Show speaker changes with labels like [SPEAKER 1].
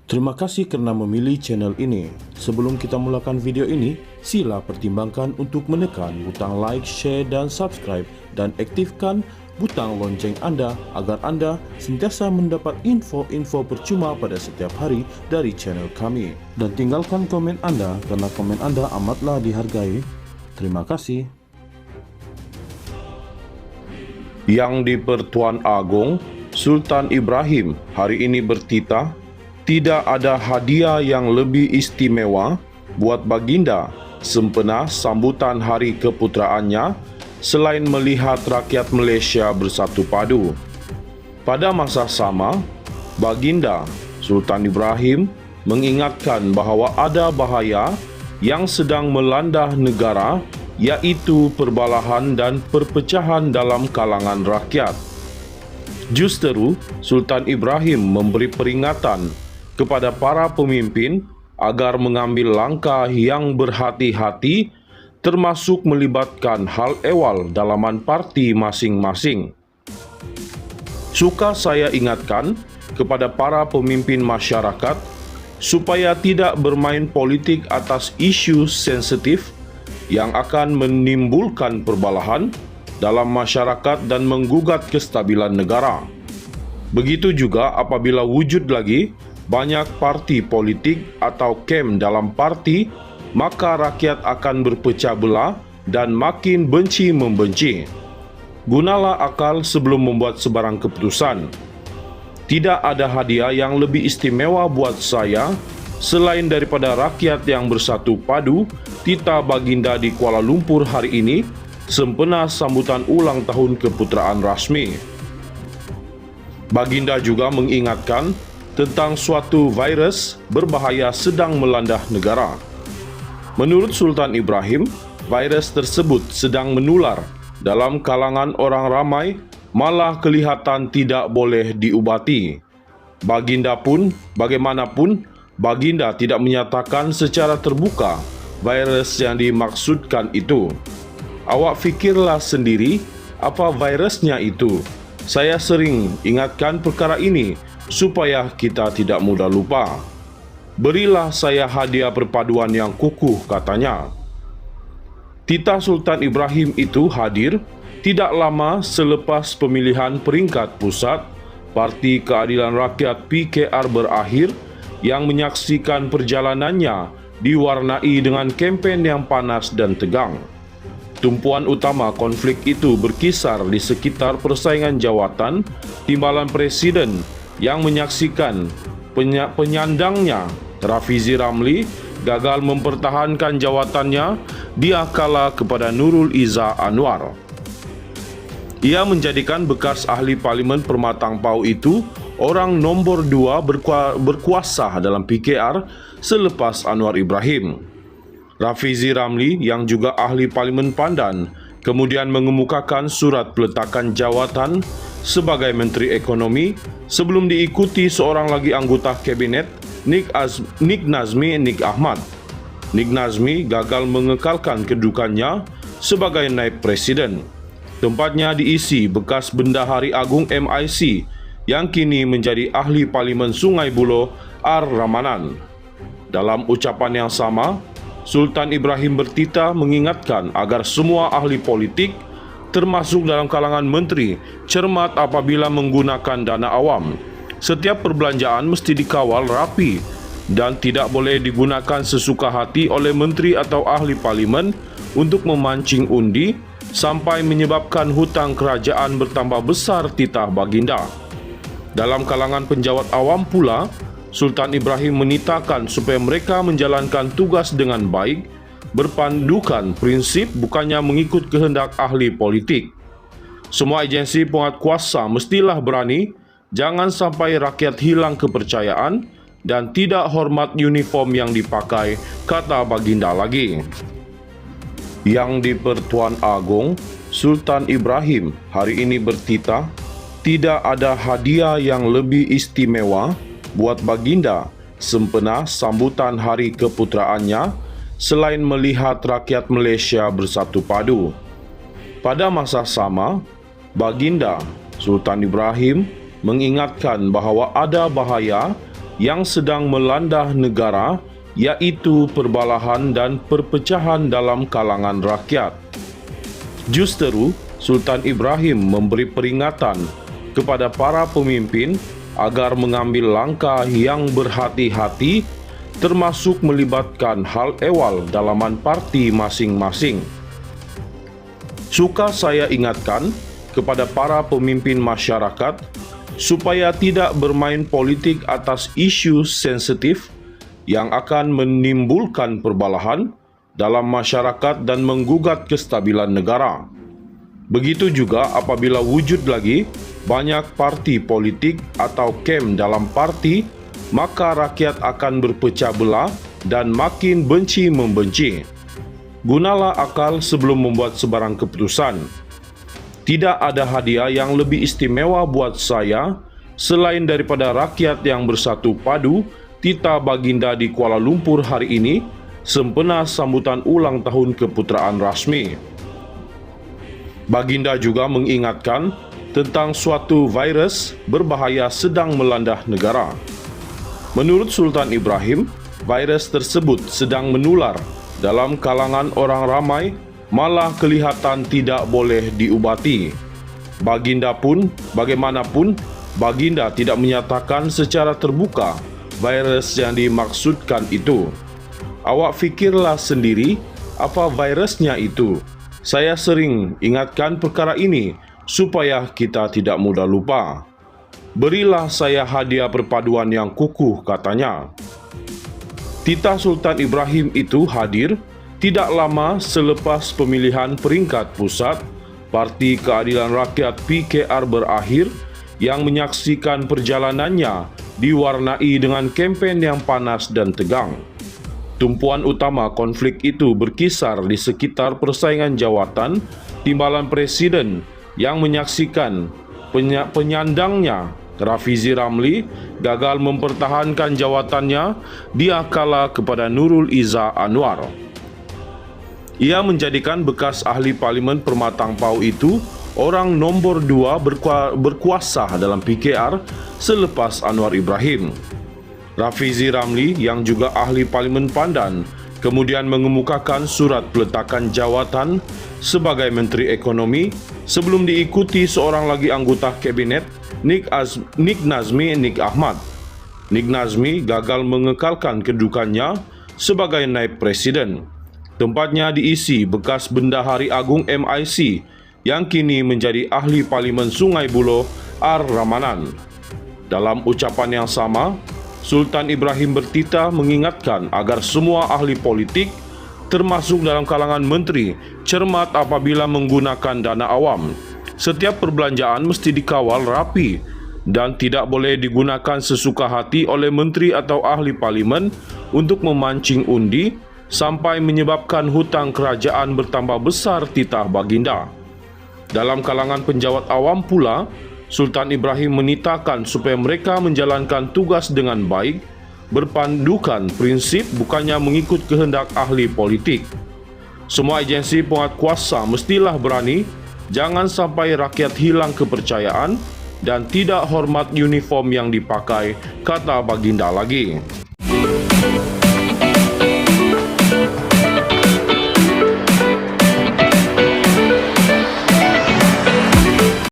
[SPEAKER 1] Terima kasih kerana memilih channel ini. Sebelum kita mulakan video ini, sila pertimbangkan untuk menekan butang like, share dan subscribe dan aktifkan butang lonceng anda agar anda sentiasa mendapat info-info percuma pada setiap hari dari channel kami. Dan tinggalkan komen anda kerana komen anda amatlah dihargai. Terima kasih.
[SPEAKER 2] Yang di-Pertuan Agong Sultan Ibrahim hari ini bertitah, tidak ada hadiah yang lebih istimewa buat baginda sempena sambutan hari keputraannya selain melihat rakyat Malaysia bersatu padu. Pada masa sama, baginda Sultan Ibrahim mengingatkan bahawa ada bahaya yang sedang melanda negara, iaitu perbalahan dan perpecahan dalam kalangan rakyat. Justeru, Sultan Ibrahim memberi peringatan kepada para pemimpin agar mengambil langkah yang berhati-hati, termasuk melibatkan hal ehwal dalaman parti masing-masing. Suka saya ingatkan kepada para pemimpin masyarakat supaya tidak bermain politik atas isu sensitif yang akan menimbulkan perbalahan dalam masyarakat dan menggugat kestabilan negara. Begitu juga apabila wujud lagi banyak parti politik atau kem dalam parti, maka rakyat akan berpecah belah dan makin benci membenci. Gunalah akal sebelum membuat sebarang keputusan. Tidak ada hadiah yang lebih istimewa buat saya selain daripada rakyat yang bersatu padu titah baginda di Kuala Lumpur hari ini sempena sambutan ulang tahun keputeraan rasmi. Baginda juga mengingatkan tentang suatu virus berbahaya sedang melanda negara. Menurut Sultan Ibrahim, virus tersebut sedang menular dalam kalangan orang ramai, malah kelihatan tidak boleh diubati. Baginda pun, bagaimanapun, baginda tidak menyatakan secara terbuka virus yang dimaksudkan itu. Awak fikirlah sendiri apa virusnya itu. Saya sering ingatkan perkara ini supaya kita tidak mudah lupa. Berilah saya hadiah perpaduan yang kukuh, katanya. Titah Sultan Ibrahim itu hadir tidak lama selepas pemilihan peringkat pusat Parti Keadilan Rakyat PKR berakhir, yang menyaksikan perjalanannya diwarnai dengan kempen yang panas dan tegang. Tumpuan utama konflik itu berkisar di sekitar persaingan jawatan timbalan presiden yang menyaksikan penyandangnya Rafizi Ramli gagal mempertahankan jawatannya, dia kalah kepada Nurul Izzah Anwar. Ia menjadikan bekas ahli parlimen Permatang Pau itu orang nombor 2 berkuasa dalam PKR selepas Anwar Ibrahim. Rafizi Ramli yang juga ahli parlimen Pandan kemudian mengemukakan surat peletakan jawatan sebagai Menteri Ekonomi sebelum diikuti seorang lagi anggota kabinet, Nik Nazmi Ahmad. Nik Nazmi gagal mengekalkan kedudukannya sebagai naib presiden. Tempatnya diisi bekas Bendahari Agung MIC yang kini menjadi ahli parlimen Sungai Buloh, R. Ramanan. Dalam ucapan yang sama, Sultan Ibrahim bertitah mengingatkan agar semua ahli politik, termasuk dalam kalangan menteri, cermat apabila menggunakan dana awam. Setiap perbelanjaan mesti dikawal rapi dan tidak boleh digunakan sesuka hati oleh menteri atau ahli parlimen untuk memancing undi sampai menyebabkan hutang kerajaan bertambah besar, titah baginda. Dalam kalangan penjawat awam pula, Sultan Ibrahim menitahkan supaya mereka menjalankan tugas dengan baik, berpandukan prinsip bukannya mengikut kehendak ahli politik. Semua agensi penguatkuasa mestilah berani, jangan sampai rakyat hilang kepercayaan dan tidak hormat uniform yang dipakai, kata baginda lagi. Yang di-Pertuan Agong Sultan Ibrahim hari ini bertitah, tidak ada hadiah yang lebih istimewa buat baginda sempena sambutan hari keputraannya selain melihat rakyat Malaysia bersatu padu. Pada masa sama, baginda Sultan Ibrahim mengingatkan bahawa ada bahaya yang sedang melanda negara, yaitu perbalahan dan perpecahan dalam kalangan rakyat. Justeru, Sultan Ibrahim memberi peringatan kepada para pemimpin agar mengambil langkah yang berhati-hati, termasuk melibatkan hal ehwal dalaman parti masing-masing. Suka saya ingatkan kepada para pemimpin masyarakat supaya tidak bermain politik atas isu sensitif yang akan menimbulkan perbalahan dalam masyarakat dan menggugat kestabilan negara. Begitu juga apabila wujud lagi banyak parti politik atau kem dalam parti, maka rakyat akan berpecah belah dan makin benci membenci. Gunalah akal sebelum membuat sebarang keputusan. Tidak ada hadiah yang lebih istimewa buat saya selain daripada rakyat yang bersatu padu tita baginda di Kuala Lumpur hari ini sempena sambutan ulang tahun keputeraan rasmi. Baginda juga mengingatkan tentang suatu virus berbahaya sedang melanda negara. Menurut Sultan Ibrahim, virus tersebut sedang menular dalam kalangan orang ramai, malah kelihatan tidak boleh diubati. Baginda pun, bagaimanapun, Baginda tidak menyatakan secara terbuka virus yang dimaksudkan itu. Awak fikirlah sendiri apa virusnya itu. Saya sering ingatkan perkara ini supaya kita tidak mudah lupa. Berilah saya hadiah perpaduan yang kukuh, katanya. Titah Sultan Ibrahim itu hadir tidak lama selepas pemilihan peringkat pusat, Parti Keadilan Rakyat PKR berakhir yang menyaksikan perjalanannya diwarnai dengan kempen yang panas dan tegang. Tumpuan utama konflik itu berkisar di sekitar persaingan jawatan timbalan presiden yang menyaksikan penyandangnya Rafizi Ramli gagal mempertahankan jawatannya, dia kalah kepada Nurul Izzah Anwar. Ia menjadikan bekas ahli parlimen Permatang Pau itu orang nombor 2 berkuasa dalam PKR selepas Anwar Ibrahim. Rafizi Ramli yang juga ahli parlimen Pandan kemudian mengemukakan surat peletakan jawatan sebagai Menteri Ekonomi sebelum diikuti seorang lagi anggota kabinet, Nik Nazmi Nik Ahmad. Nik Nazmi gagal mengekalkan kedudukannya sebagai naib presiden. Tempatnya diisi bekas Bendahari Agung MIC yang kini menjadi ahli parlimen Sungai Buloh R. Ramanan. Dalam ucapan yang sama, Sultan Ibrahim bertitah mengingatkan agar semua ahli politik, termasuk dalam kalangan menteri, cermat apabila menggunakan dana awam. Setiap perbelanjaan mesti dikawal rapi dan tidak boleh digunakan sesuka hati oleh menteri atau ahli parlimen untuk memancing undi sampai menyebabkan hutang kerajaan bertambah besar, titah Baginda. Dalam kalangan penjawat awam pula, Sultan Ibrahim menitahkan supaya mereka menjalankan tugas dengan baik, berpandukan prinsip bukannya mengikut kehendak ahli politik. Semua agensi penguatkuasa mestilah berani, jangan sampai rakyat hilang kepercayaan dan tidak hormat uniform yang dipakai, kata Baginda lagi.